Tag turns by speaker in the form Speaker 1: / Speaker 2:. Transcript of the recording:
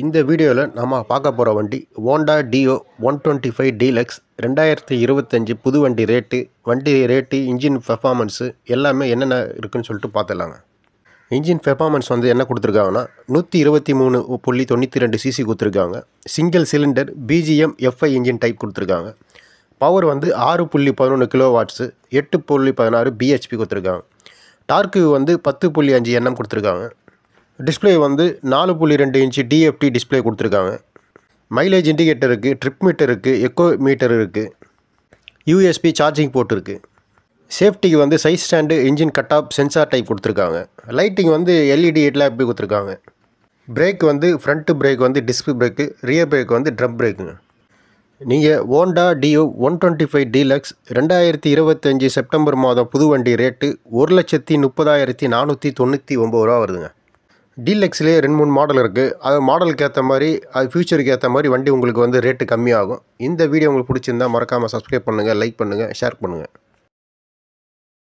Speaker 1: இந்த வீடியோவில் நம்ம பார்க்க போகிற வண்டி ஹோண்டா டியோ 125 டீலக்ஸ் 2025 புது வண்டி ரேட்டு இன்ஜின் பெர்ஃபார்மன்ஸு எல்லாமே என்னென்ன இருக்குன்னு சொல்லிட்டு பார்த்துடலாங்க. இன்ஜின் பெர்ஃபார்மன்ஸ் வந்து என்ன கொடுத்துருக்காங்கன்னா 123.92 சிசி கொடுத்துருக்காங்க. Single cylinder PGM FI engine type கொடுத்துருக்காங்க. பவர் வந்து 6.11 கிலோ வாட்ஸு 8.16 பிஹெச்பி கொடுத்துருக்காங்க. டார்க்கு வந்து 10.5 என்எம் கொடுத்துருக்காங்க. டிஸ்பிளே வந்து 4.2 இன்ச்சு டிஎஃப்டி டிஸ்பிளே கொடுத்துருக்காங்க. மைலேஜ் இண்டிகேட்டர் இருக்குது, ட்ரிப் மீட்டர் இருக்குது, எக்கோ மீட்டர் இருக்குது, யூஎஸ்பி சார்ஜிங் போர்ட் இருக்குது. சேஃப்டிக்கு வந்து side stand, engine cut off, sensor type கொடுத்துருக்காங்க. லைட்டிங் வந்து எல்இடி ஹெட்லாம்ப் கொடுத்துருக்காங்க. பிரேக் வந்து ஃப்ரண்ட்டு பிரேக் வந்து டிஸ்க் பிரேக்கு, ரியர் பிரேக் வந்து ட்ரம் பிரேக்குங்க. நீங்கள் ஹோண்டா டியோ 125 டீலக்ஸ் 2025 செப்டம்பர் மாதம் புது வண்டி ரேட்டு 1,30,499 ரூபா வருதுங்க. டீலக்ஸ்லேயே 2-3 மாடல் இருக்குது. அது மாடலுக்கு ஏற்ற மாதிரி, அது ஃபியூச்சருக்கு ஏற்ற மாதிரி வண்டி உங்களுக்கு வந்து ரேட்டு கம்மியாகும். இந்த வீடியோ உங்களுக்கு பிடிச்சிருந்தால் மறக்காமல் சப்ஸ்கிரைப் பண்ணுங்கள், லைக் பண்ணுங்கள், ஷேர் பண்ணுங்கள்.